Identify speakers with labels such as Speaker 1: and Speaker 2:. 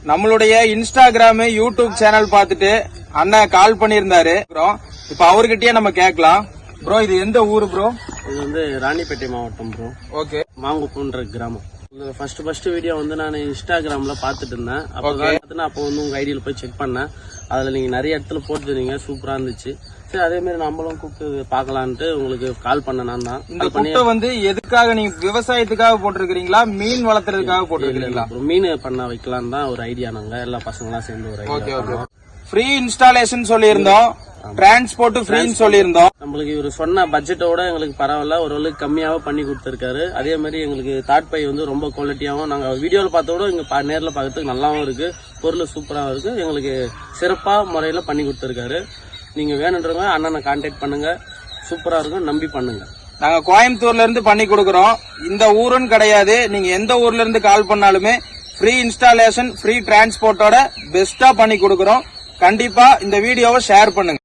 Speaker 1: நம்மளுடைய Instagram YouTube channel பார்த்துட்டு அண்ணன் கால் பண்ணியிருந்தாரு. இப்ப அவர்கிட்டயே நம்ம கேட்கலாம். ப்ரோ இது எந்த ஊரு ப்ரோ?
Speaker 2: இது வந்து ராணிப்பேட்டை மாவட்டம் ப்ரோ.
Speaker 1: ஓகே.
Speaker 2: மாங்குப்பம்ன்ற கிராமம். ஃபர்ஸ்ட் வீடியோ வந்து நான் இன்ஸ்டாகிராம்ல பாத்துட்டு இருந்தேன். அப்போ வந்து உங்க ஐடியில போய் செக் பண்ணேன். அதுல நீங்க நிறைய இடத்துல போட்டுருந்தீங்க, சூப்பரா இருந்துச்சு. சரி அதே மாதிரி நம்மளும் கூப்பிட்டு பாக்கலான்ட்டு உங்களுக்கு கால் பண்ண நான் தான்.
Speaker 1: இந்த குட்டை வந்து எதுக்காக நீங்க விவசாயத்துக்காக போட்டிருக்கீங்களா, மீன் வளர்த்துறதுக்காக போட்டிருக்கீங்களா?
Speaker 2: மீன் பண்ண வைக்கலாம் தான் ஒரு ஐடியா. நாங்க எல்லா பசங்களாம் சேர்ந்து ஒரு ஐடியா.
Speaker 1: ஃப்ரீ இன்ஸ்டாலேஷன் சொல்லியிருந்தோம், டிரான்ஸ்போர்ட் ஃப்ரீன்னு சொல்லியிருந்தோம்.
Speaker 2: நம்மளுக்கு இவர் சொன்ன பட்ஜெட்டோட எங்களுக்கு பரவாயில்ல, ஓரளவுக்கு கம்மியாவும் பண்ணி கொடுத்துருக்காரு. அதே மாதிரி எங்களுக்கு தாட் பை வந்து ரொம்ப குவாலிட்டியாகவும், நாங்க வீடியோல பார்த்தோட இங்க நேரில் பார்க்கறதுக்கு நல்லாவும் இருக்கு, பொருள் சூப்பராகவும் இருக்கு. எங்களுக்கு சிறப்பா முறையில பண்ணி கொடுத்துருக்காரு. நீங்க வேணுன்றவங்க அண்ணனை கான்டாக்ட் பண்ணுங்க, சூப்பரா இருக்கும், நம்பி பண்ணுங்க.
Speaker 1: நாங்க கோயம்புத்தூர்ல இருந்து பண்ணி கொடுக்கறோம். இந்த ஊருன்னு கிடையாது, நீங்க எந்த ஊர்ல இருந்து கால் பண்ணாலுமே ஃப்ரீ இன்ஸ்டாலேஷன், ஃப்ரீ டிரான்ஸ்போர்ட்டோட பெஸ்டா பண்ணி கொடுக்கறோம். கண்டிப்பா இந்த வீடியோவை ஷேர் பண்ணுங்க.